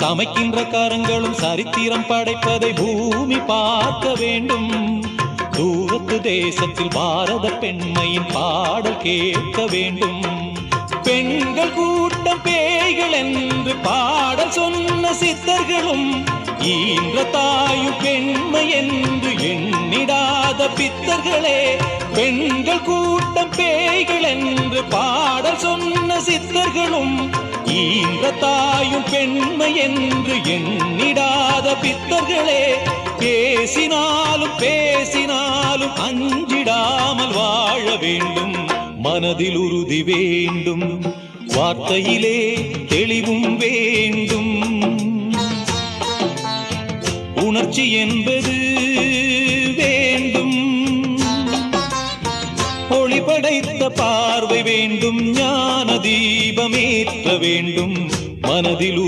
சமைக்கின்ற கரங்களும் சரித்திரம் படைப்பதை பூமி பார்க்க வேண்டும். தூரத்து தேசத்தில் பாரத பெண்மையின் பாடல் கேட்க வேண்டும். பெண்கள் கூட்டம் பேய்கள் என்று பாடல் சொன்ன சித்தர்களும் ஈன்ற தாயும் பெண்மை என்று எண்ணிடாத பித்தர்களே. பெண்கள் கூட்டம் பேய்கள் என்று பாடல் சொன்ன சித்தர்களும் ஈன்ற தாயும் பெண்மை என்று எண்ணிடாத பித்தர்களே. பேசினாலும் பேசினாலும் அஞ்சிடாமல் வாழ வேண்டும். மனதில் உறுதி வேண்டும், வார்த்தையிலே தெளிவும் வேண்டும். உணர்ச்சி என்பது வேண்டும், ஒளி படைத்த பார்வை வேண்டும், ஞான தீபமேற்ற வேண்டும். மனதில்